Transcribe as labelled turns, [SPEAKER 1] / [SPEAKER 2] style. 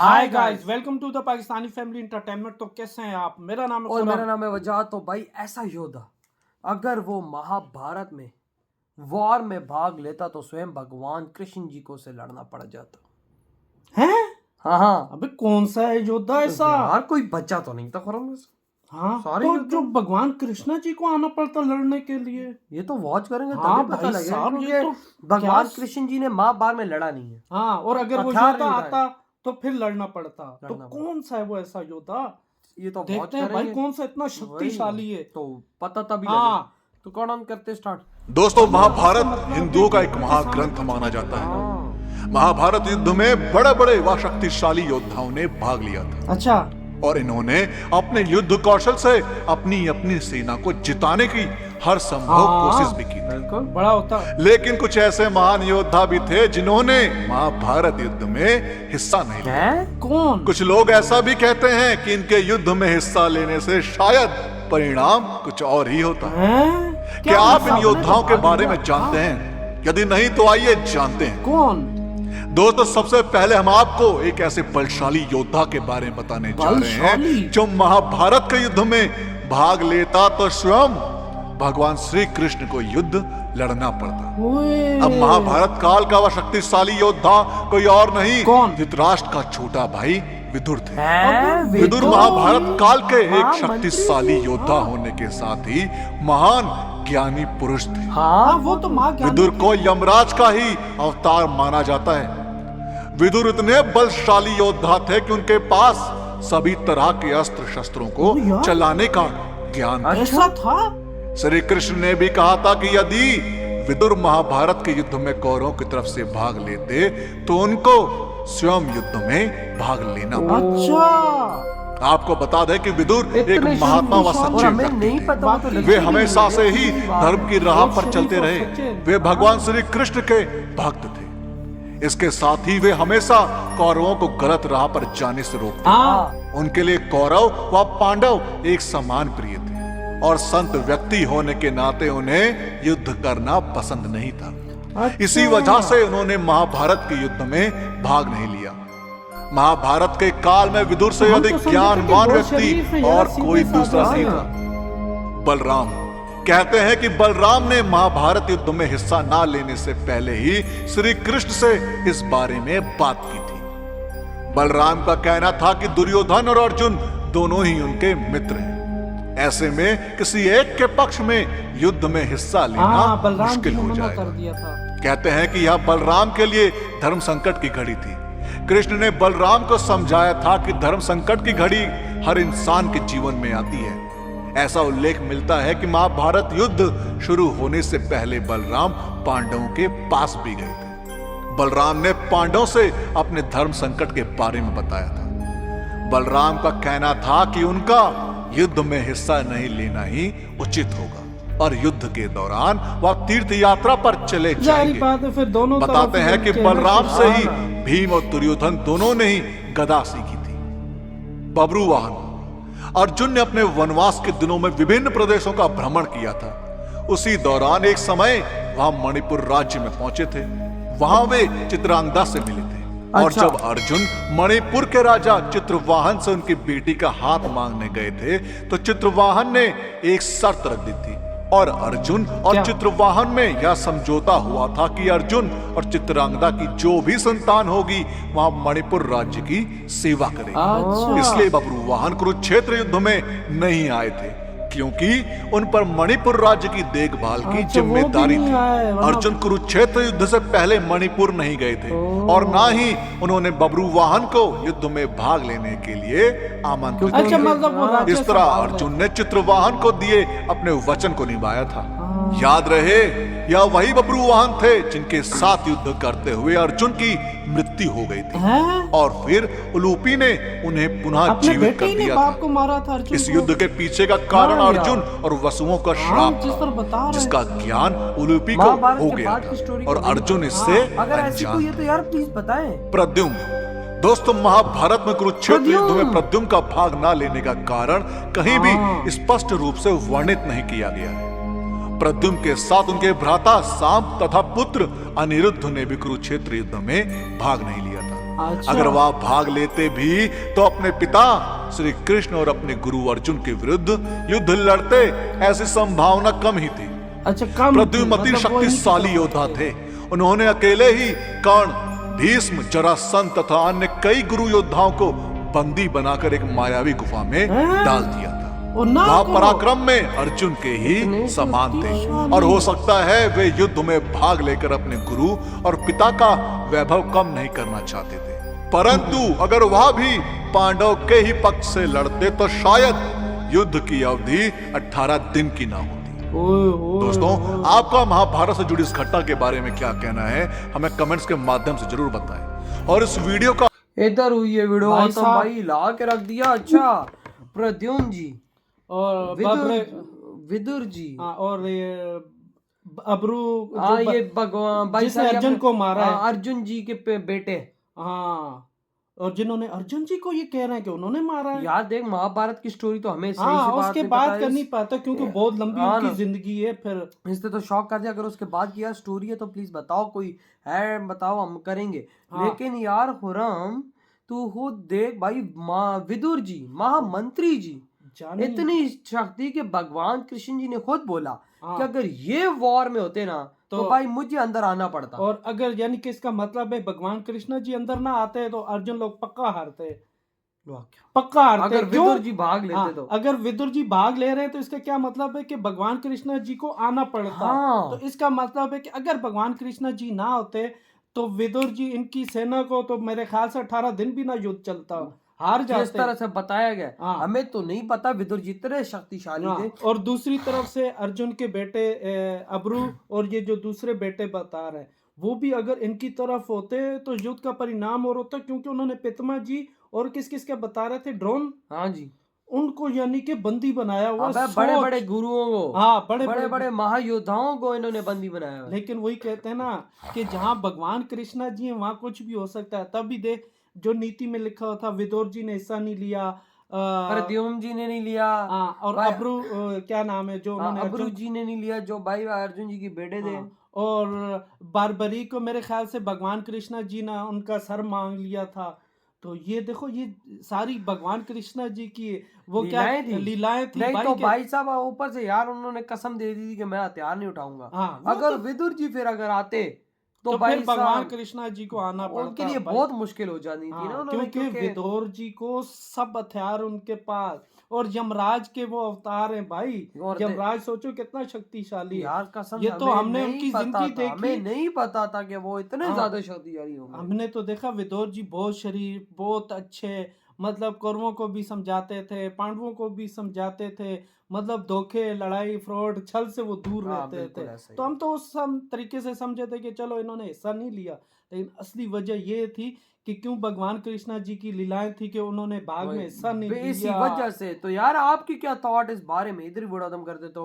[SPEAKER 1] Hi guys, welcome to the Pakistani family entertainment. तो कैसे हैं आप? मेरा नाम है
[SPEAKER 2] और
[SPEAKER 1] खुराम।
[SPEAKER 2] मेरा नाम है वजाहत। तो भाई ऐसा योद्धा अगर वो महाभारत में वॉर में भाग लेता तो स्वयं भगवान कृष्ण जी को से लड़ना पड़ जाता।
[SPEAKER 1] हैं?
[SPEAKER 2] हाँ।
[SPEAKER 1] अबे कौन सा है योद्धा ऐसा?
[SPEAKER 2] यार कोई बच्चा तो नहीं था खुरम में से।
[SPEAKER 1] हाँ,
[SPEAKER 2] सारे
[SPEAKER 1] तो
[SPEAKER 2] योद्धा।
[SPEAKER 1] जो भगवान कृष्णा जी को आना पड़ता लड़ने के लिए।
[SPEAKER 2] ये तो वॉच करेंगे
[SPEAKER 1] हाँ
[SPEAKER 2] तभी पता
[SPEAKER 1] भाई
[SPEAKER 2] लगेगा
[SPEAKER 1] साहब, ये
[SPEAKER 2] क्योंकि
[SPEAKER 1] तो
[SPEAKER 2] भगवान
[SPEAKER 1] क्या-
[SPEAKER 2] कृष्ण जी ने महाभारत में लड़ा नहीं है।
[SPEAKER 1] हाँ, और अगर वो
[SPEAKER 2] हथियार
[SPEAKER 1] योद्धा
[SPEAKER 2] नहीं उठाए।
[SPEAKER 1] आता तो फिर लड़ना पड़ता। तो
[SPEAKER 2] लड़ना पड़ता।
[SPEAKER 1] कौन सा है वो ऐसा योद्धा?
[SPEAKER 2] ये तो वॉच
[SPEAKER 1] देखते हैं भाई
[SPEAKER 2] करेंगे
[SPEAKER 1] कौन सा इतना शक्तिशाली है।
[SPEAKER 2] तो पता तभी
[SPEAKER 1] हाँ।
[SPEAKER 2] लगे। तो कौन करते स्टार्ट।
[SPEAKER 3] दोस्तों, महाभारत हिंदुओं का एक महाग्रंथ माना जाता है। महाभारत युद्ध में बड़े बड़े व शक्तिशाली योद्धाओं ने भाग लिया था
[SPEAKER 1] अच्छा।
[SPEAKER 3] और इन्होंने अपने युद्ध कौशल से अपनी अपनी सेना को जिताने की हर संभव कोशिश भी की थी।
[SPEAKER 2] बिल्कुल
[SPEAKER 1] बड़ा होता।
[SPEAKER 3] लेकिन कुछ ऐसे महान योद्धा भी थे जिन्होंने महाभारत युद्ध में हिस्सा नहीं लिया।
[SPEAKER 2] है
[SPEAKER 1] कौन?
[SPEAKER 3] कुछ लोग ऐसा भी कहते हैं कि इनके युद्ध में हिस्सा लेने से शायद परिणाम कुछ और ही होता है।
[SPEAKER 1] हैं?
[SPEAKER 3] क्या आप इन
[SPEAKER 1] सामने
[SPEAKER 3] योद्धाओं
[SPEAKER 1] तो
[SPEAKER 3] के
[SPEAKER 1] भाग
[SPEAKER 3] बारे
[SPEAKER 1] लिया।
[SPEAKER 3] में जानते हैं? यदि नहीं तो आइए जानते हैं।
[SPEAKER 1] कौन?
[SPEAKER 3] दोस्तों, सबसे पहले हम आपको एक ऐसे बलशाली योद्धा के बारे में बताने जा रहे
[SPEAKER 1] बलशाली?
[SPEAKER 3] हैं जो महाभारत के युद्ध में भाग लेता तो स्वयं भगवान श्री कृष्ण को युद्ध लड़ना पड़ता।
[SPEAKER 1] ओए।
[SPEAKER 3] अब महाभारत काल का वह शक्तिशाली योद्धा कोई और नहीं,
[SPEAKER 1] कौन?
[SPEAKER 3] धृतराष्ट्र का छोटा भाई विदुर थे।
[SPEAKER 2] है
[SPEAKER 3] विदुर महाभारत काल के एक
[SPEAKER 2] हाँ, मंत्री
[SPEAKER 3] शक्तिशाली
[SPEAKER 2] थे।
[SPEAKER 3] योद्धा होने के साथ ही महान ज्ञानी पुरुष थे।
[SPEAKER 1] हाँ, वो तो माँ ज्ञानी
[SPEAKER 3] विदुर
[SPEAKER 1] थी।
[SPEAKER 3] को यमराज का ही अवतार माना जाता है। विदुर इतने बलशाली योद्धा थे कि उनके पास सभी तरह के अस्त्र शस्त्रों को
[SPEAKER 1] यार।
[SPEAKER 3] चलाने का ज्ञान था।
[SPEAKER 1] ऐसा था?
[SPEAKER 3] श्री कृष्ण ने भी कहा था कि यदि विदुर महाभारत के युद्ध में कौरवों की तरफ से भाग लेते तो उनको स्वयं युद्ध में भाग लेना पड़ता।
[SPEAKER 1] अच्छा।
[SPEAKER 3] आपको बता दें कि विदुर एक
[SPEAKER 2] इतने
[SPEAKER 3] महात्मा व
[SPEAKER 2] शक्तिशाली और
[SPEAKER 3] सच्चे
[SPEAKER 2] हमें
[SPEAKER 3] व्यक्ति
[SPEAKER 2] नहीं
[SPEAKER 3] थे।
[SPEAKER 2] पता वो तो
[SPEAKER 3] वे
[SPEAKER 2] लड़के
[SPEAKER 3] हमेशा
[SPEAKER 2] भी
[SPEAKER 3] से
[SPEAKER 2] नहीं
[SPEAKER 3] ही
[SPEAKER 2] थे।
[SPEAKER 3] धर्म की राह
[SPEAKER 1] बहुत
[SPEAKER 3] पर चलते
[SPEAKER 1] शरीफ और
[SPEAKER 3] रहे।
[SPEAKER 1] सच्चे।
[SPEAKER 3] वे भगवान श्री कृष्ण के भक्त थे। इसके साथ ही वे हमेशा कौरवों को गलत राह पर जाने से रोकते।
[SPEAKER 1] हाँ।
[SPEAKER 3] उनके लिए कौरव व पांडव एक समान प्रिय थे और संत व्यक्ति होने के नाते उन्हें युद्ध करना पसंद नहीं था।
[SPEAKER 1] अच्छा।
[SPEAKER 3] इसी वजह से उन्होंने महाभारत के युद्ध में भाग नहीं लिया। महाभारत के काल में विदुर से
[SPEAKER 1] हम तो
[SPEAKER 3] अधिक
[SPEAKER 1] समझते थे
[SPEAKER 3] ज्ञानवान
[SPEAKER 1] बहुत
[SPEAKER 3] व्यक्ति
[SPEAKER 1] शरीफ है यार,
[SPEAKER 3] और
[SPEAKER 1] सीधे
[SPEAKER 3] कोई
[SPEAKER 1] साधे
[SPEAKER 3] दूसरा नहीं
[SPEAKER 1] हैं।
[SPEAKER 3] था। बलराम कहते हैं कि बलराम ने महाभारत युद्ध में हिस्सा ना लेने से पहले ही श्री कृष्ण से इस बारे में बात की थी। बलराम का कहना था कि दुर्योधन और अर्जुन दोनों ही उनके मित्र हैं। ऐसे में किसी एक के पक्ष में युद्ध में हिस्सा लेना
[SPEAKER 1] हाँ, बलराम जी
[SPEAKER 3] मुश्किल
[SPEAKER 1] ने
[SPEAKER 3] हो
[SPEAKER 1] मना
[SPEAKER 3] जाएगा।
[SPEAKER 1] कर दिया था।
[SPEAKER 3] कहते हैं कि यह बलराम के लिए धर्म संकट की घड़ी थी। कृष्ण ने बलराम को समझाया था कि धर्म संकट की घड़ी हर इंसान के जीवन में आती है। ऐसा उल्लेख मिलता है कि महाभारत युद्ध शुरू होने से पहले बलराम पांडवों के पास भी गए थे। बलराम ने पांडवों से अपने धर्म संकट के बारे में बताया था। बलराम का कहना था कि उनका युद्ध में हिस्सा नहीं लेना ही उचित होगा और युद्ध के दौरान वह तीर्थ यात्रा पर चले
[SPEAKER 1] जाहिर
[SPEAKER 3] जाएंगे।
[SPEAKER 1] बात है, फिर दोनों
[SPEAKER 3] बताते
[SPEAKER 1] तरफ
[SPEAKER 3] हैं कि
[SPEAKER 1] चेहरे
[SPEAKER 3] बलराम से ही
[SPEAKER 2] हाँ।
[SPEAKER 3] भीम और दुर्योधन दोनों ने ही गदा सीखी थी। बब्रू वाहन अर्जुन ने अपने वनवास के दिनों में विभिन्न प्रदेशों का भ्रमण किया था। उसी दौरान एक समय वहां मणिपुर राज्य में पहुंचे थे। वहां वे चित्रांगदा से मिले थे और
[SPEAKER 2] अच्छा।
[SPEAKER 3] जब अर्जुन मणिपुर के राजा चित्रवाहन से उनकी बेटी का हाथ मांगने गए थे तो चित्रवाहन ने एक शर्त रख दी थी और अर्जुन और
[SPEAKER 1] क्या?
[SPEAKER 3] चित्रवाहन में यह समझौता हुआ था कि अर्जुन और चित्रांगदा की जो भी संतान होगी वहां मणिपुर राज्य की सेवा करेगी।
[SPEAKER 1] अच्छा।
[SPEAKER 3] इसलिए बब्रुवाहन कुरुक्षेत्र युद्ध में नहीं आए थे क्योंकि उन पर मणिपुर राज्य की देखभाल की
[SPEAKER 1] अच्छा, वो भी
[SPEAKER 3] जिम्मेदारी
[SPEAKER 1] नहीं
[SPEAKER 3] थी।
[SPEAKER 1] आए, वहाँ-
[SPEAKER 3] अर्जुन कुरुक्षेत्र युद्ध से पहले मणिपुर नहीं गए थे और ना ही उन्होंने बब्रुवाहन को युद्ध में भाग लेने के लिए आमंत्रित
[SPEAKER 1] अच्छा,
[SPEAKER 3] किया।
[SPEAKER 1] मतलब वो राज्य
[SPEAKER 3] इस तरह
[SPEAKER 1] संभाल रहे।
[SPEAKER 3] अर्जुन ने चित्रवाहन को दिए अपने वचन को निभाया था। याद रहे, यह वही बब्रुवाहन थे जिनके साथ युद्ध करते हुए अर्जुन की मृत्यु हो गई थी
[SPEAKER 1] हैं?
[SPEAKER 3] और फिर उलूपी ने उन्हें पुनः
[SPEAKER 1] अपने
[SPEAKER 3] जीवित
[SPEAKER 1] बेटे
[SPEAKER 3] कर
[SPEAKER 1] ही ने
[SPEAKER 3] दिया
[SPEAKER 1] बाप
[SPEAKER 3] था।
[SPEAKER 1] को मारा था अर्जुन
[SPEAKER 3] इस
[SPEAKER 1] को।
[SPEAKER 3] युद्ध के पीछे का कारण
[SPEAKER 2] हाँ यार।
[SPEAKER 3] अर्जुन और वसुओं का
[SPEAKER 1] हाँ,
[SPEAKER 3] श्राप
[SPEAKER 1] जिस तरह बता
[SPEAKER 3] था
[SPEAKER 1] रहे
[SPEAKER 3] जिसका ज्ञान उलूपी को
[SPEAKER 2] महाभारत
[SPEAKER 3] हो
[SPEAKER 2] के
[SPEAKER 3] गया
[SPEAKER 2] बाद की
[SPEAKER 3] था
[SPEAKER 2] स्टोरी
[SPEAKER 3] और
[SPEAKER 2] को नहीं
[SPEAKER 3] अर्जुन
[SPEAKER 2] पता।
[SPEAKER 3] इससे
[SPEAKER 2] अगर ऐसी
[SPEAKER 3] अनजान
[SPEAKER 2] कोई है तो यार प्लीज बताएं।
[SPEAKER 3] प्रद्युम्न दोस्तों, महाभारत में कुरुक्षेत्र युद्ध में प्रद्युम्न का भाग न लेने का कारण कहीं भी स्पष्ट रूप से वर्णित नहीं किया गया है। प्रद्युम्न के साथ उनके भ्राता साम तथा पुत्र अनिरुद्ध ने भी कुरुक्षेत्र युद्ध में भाग नहीं लिया था।
[SPEAKER 1] अच्छा।
[SPEAKER 3] अगर वह भाग लेते भी तो अपने पिता श्री कृष्ण और अपने गुरु अर्जुन के विरुद्ध युद्ध लड़ते, ऐसी संभावना कम ही थी।
[SPEAKER 1] अच्छा, कम
[SPEAKER 3] प्रद्युम्न शक्तिशाली योद्धा थे। उन्होंने अकेले ही कर्ण, भीष्म, जरासंध तथा अन्य कई गुरु योद्धाओं को बंदी बनाकर एक मायावी गुफा में डाल दिया था। वह पराक्रम में अर्जुन के ही समान थे और हो सकता है वे युद्ध में भाग लेकर अपने गुरु और पिता का वैभव कम नहीं करना चाहते थे। परंतु अगर वह भी पांडव के ही पक्ष से लड़ते तो शायद युद्ध की अवधि 18 दिन की ना होती। दोस्तों, आपका महाभारत से जुड़ी इस घटना के बारे में क्या कहना है, हमें कमेंट्स के माध्यम से जरूर बताएं। और इस वीडियो का
[SPEAKER 2] इधर हुई है वीडियो
[SPEAKER 1] भाई
[SPEAKER 2] तो
[SPEAKER 1] साहब,
[SPEAKER 2] भाई ला के रख दिया। अच्छा, प्रद्युम्न जी
[SPEAKER 1] और
[SPEAKER 2] विदुर जी,
[SPEAKER 1] और ये अब्रू,
[SPEAKER 2] ये भगवान भाई
[SPEAKER 1] जिसने अर्जुन को मारा है,
[SPEAKER 2] अर्जुन जी के बेटे।
[SPEAKER 1] हाँ, और जिन्होंने अर्जुन जी को ये कह रहे हैं कि उन्होंने मारा है।
[SPEAKER 2] यार देख, महाभारत की स्टोरी तो हमें सही
[SPEAKER 1] हाँ,
[SPEAKER 2] से बात
[SPEAKER 1] उसके
[SPEAKER 2] नहीं
[SPEAKER 1] बाद
[SPEAKER 2] पता
[SPEAKER 1] कर नहीं पाता क्योंकि बहुत लंबी
[SPEAKER 2] हाँ
[SPEAKER 1] उनकी
[SPEAKER 2] ना।
[SPEAKER 1] जिंदगी है। फिर
[SPEAKER 2] इससे तो शौक कर दिया। अगर उसके बाद की यार स्टोरी है तो प्लीज बताओ, कोई है बताओ, हम करेंगे।
[SPEAKER 1] हाँ।
[SPEAKER 2] लेकिन यार खुरम, तू खुद देख भाई, विदुर जी महामंत्री जी,
[SPEAKER 1] जानी
[SPEAKER 2] इतनी शक्ति कि भगवान कृष्ण जी ने खुद बोला
[SPEAKER 1] हाँ।
[SPEAKER 2] कि अगर ये वॉर में होते ना तो भाई मुझे अंदर आना पड़ता।
[SPEAKER 1] और अगर यानी कि इसका मतलब है भगवान कृष्ण जी अंदर ना आते तो अर्जुन लोग पक्का हारते, पक्का हारते।
[SPEAKER 2] अगर विदुर जी भाग लेते
[SPEAKER 1] हाँ,
[SPEAKER 2] तो
[SPEAKER 1] अगर विदुर जी भाग ले रहे हैं तो इसका क्या मतलब है कि भगवान कृष्ण जी को आना पड़ता।
[SPEAKER 2] हाँ।
[SPEAKER 1] तो इसका मतलब है कि अगर भगवान कृष्ण जी ना होते तो विदुर जी इनकी सेना को तो मेरे ख्याल से 18 दिन भी ना युद्ध चलता, हार जाते।
[SPEAKER 2] जिस तरह से बताया गया,
[SPEAKER 1] हाँ।
[SPEAKER 2] हमें तो नहीं पता विदुर जी इतने शक्तिशाली
[SPEAKER 1] हाँ,
[SPEAKER 2] थे।
[SPEAKER 1] और दूसरी तरफ से अर्जुन के बेटे अब्रू और ये जो दूसरे बेटे बता रहे हैं वो भी अगर इनकी तरफ होते तो युद्ध का परिणाम और होता, क्योंकि उन्होंने पितामह जी और किस किस के बता रहे थे, ड्रोन,
[SPEAKER 2] हाँ जी,
[SPEAKER 1] उनको यानी कि बंदी बनाया हुआ।
[SPEAKER 2] बड़े बड़े गुरुओं को,
[SPEAKER 1] हाँ, बड़े
[SPEAKER 2] बड़े बड़े महायोद्धाओं को इन्होंने बंदी बनाया।
[SPEAKER 1] लेकिन वही कहते हैं ना कि जहाँ भगवान कृष्णा जी हैं वहां कुछ भी हो सकता है। तब भी देख, जो नीति में लिखा हुआ था, विदुर जी ने हिस्सा नहीं लिया,
[SPEAKER 2] प्रद्युम्न जी ने नहीं लिया,
[SPEAKER 1] और अब्रू क्या नाम है जो
[SPEAKER 2] अब्रू जी ने नहीं लिया, जो भाई अर्जुन जी के बेटे थे।
[SPEAKER 1] और बारबरी को मेरे ख्याल से भगवान कृष्णा जी ने उनका सर मांग लिया था। तो ये देखो, ये सारी भगवान कृष्णा जी की वो क्या लीलाएं थी।
[SPEAKER 2] नहीं तो भाई साहब ऊपर से यार उन्होंने कसम दे दी थी कि मैं हथियार नहीं उठाऊंगा।
[SPEAKER 1] हाँ,
[SPEAKER 2] अगर विदुर जी फिर अगर आते
[SPEAKER 1] तो फिर भगवान कृष्णा जी को आना पड़ता,
[SPEAKER 2] उनके लिए बहुत मुश्किल हो जाती थी ना,
[SPEAKER 1] क्योंकि विदुर जी को सब हथियार उनके पास, और यमराज के वो अवतार हैं भाई। यमराज सोचो कितना शक्तिशाली
[SPEAKER 2] यार, कसम
[SPEAKER 1] ये तो हमने उनकी जिंदगी देखी,
[SPEAKER 2] हमें नहीं पता था कि वो इतने ज्यादा शक्तिशाली होंगे।
[SPEAKER 1] हमने तो देखा विदुर जी बहुत शरीफ, बहुत अच्छे, मतलब कौरवों को भी समझाते थे, पांडवों को भी समझाते थे, मतलब धोखे, लड़ाई, फ्रॉड, छल से वो दूर रहते थे। तो हम तो उस तरीके से समझे थे कि चलो इन्होंने हिस्सा नहीं लिया, लेकिन असली वजह ये थी कि क्यों भगवान कृष्णा जी की लीलाएं थी कि उन्होंने भाग में हिस्सा नहीं लिया।
[SPEAKER 2] इसी वजह से। तो यार आपकी क्या थॉट इस बारे में, इधर ही वीडियो खत्म कर देते हो।